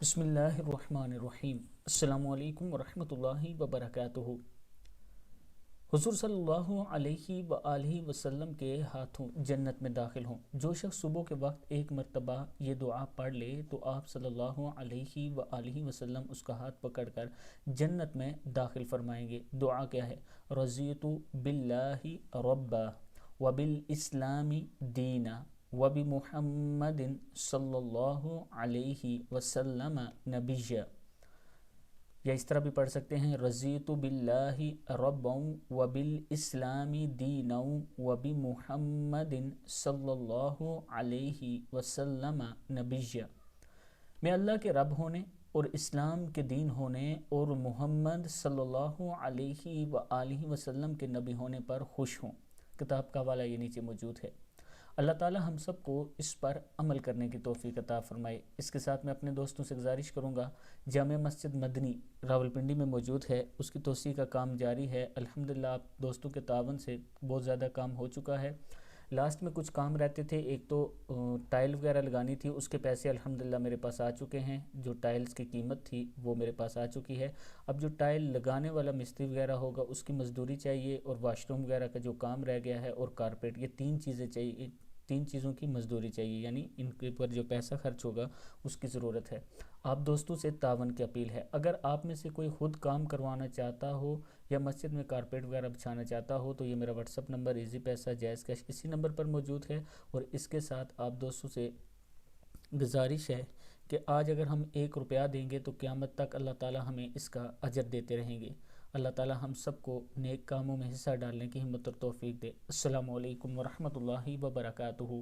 بسم اللہ الرحمن الرحیم۔ السلام علیکم ورحمۃ اللہ وبرکاتہ۔ حضور صلی اللہ علیہ وآلہ وسلم کے ہاتھوں جنت میں داخل ہوں۔ جو شخص صبح کے وقت ایک مرتبہ یہ دعا پڑھ لے تو آپ صلی اللہ علیہ وآلہ وسلم اس کا ہاتھ پکڑ کر جنت میں داخل فرمائیں گے۔ دعا کیا ہے؟ رضیت باللہ ربا وبالاسلام دینا وبمحمد صلی اللہ علیہ وسلم نبیّا۔ یا اس طرح بھی پڑھ سکتے ہیں، رضیت باللہ ربا وبالاسلام دینا وبمحمد صلی اللہ علیہ وسلم نبیّا۔ میں اللہ کے رب ہونے اور اسلام کے دین ہونے اور محمد صلی اللہ علیہ وآلہ وسلم کے نبی ہونے پر خوش ہوں۔ کتاب کا حوالہ یہ نیچے موجود ہے۔ اللہ تعالی ہم سب کو اس پر عمل کرنے کی توفیق عطا فرمائے۔ اس کے ساتھ میں اپنے دوستوں سے گزارش کروں گا، جامع مسجد مدنی راولپنڈی میں موجود ہے، اس کی توسیع کا کام جاری ہے۔ الحمدللہ آپ دوستوں کے تعاون سے بہت زیادہ کام ہو چکا ہے۔ لاسٹ میں کچھ کام رہتے تھے، ایک تو ٹائل وغیرہ لگانی تھی، اس کے پیسے الحمدللہ میرے پاس آ چکے ہیں۔ جو ٹائلز کی قیمت تھی وہ میرے پاس آ چکی ہے۔ اب جو ٹائل لگانے والا مستری وغیرہ ہوگا اس کی مزدوری چاہیے، اور واش روم وغیرہ کا جو کام رہ گیا ہے، اور کارپیٹ، یہ تین چیزیں چاہیے، تین چیزوں کی مزدوری چاہیے، یعنی ان کے پر جو پیسہ خرچ ہوگا اس کی ضرورت ہے۔ آپ دوستوں سے تعاون کی اپیل ہے، اگر آپ میں سے کوئی خود کام کروانا چاہتا ہو یا مسجد میں کارپیٹ وغیرہ بچھانا چاہتا ہو تو یہ میرا واٹس اپ نمبر ایزی پیسہ جائز کیش اسی نمبر پر موجود ہے۔ اور اس کے ساتھ آپ دوستوں سے گزارش ہے کہ آج اگر ہم 1 روپیہ دیں گے تو قیامت تک اللہ تعالی ہمیں اس کا اجر دیتے رہیں گے۔ اللہ تعالی ہم سب کو نیک کاموں میں حصہ ڈالنے کی ہمت اور توفیق دے۔ السلام علیکم ورحمۃ اللہ وبرکاتہ۔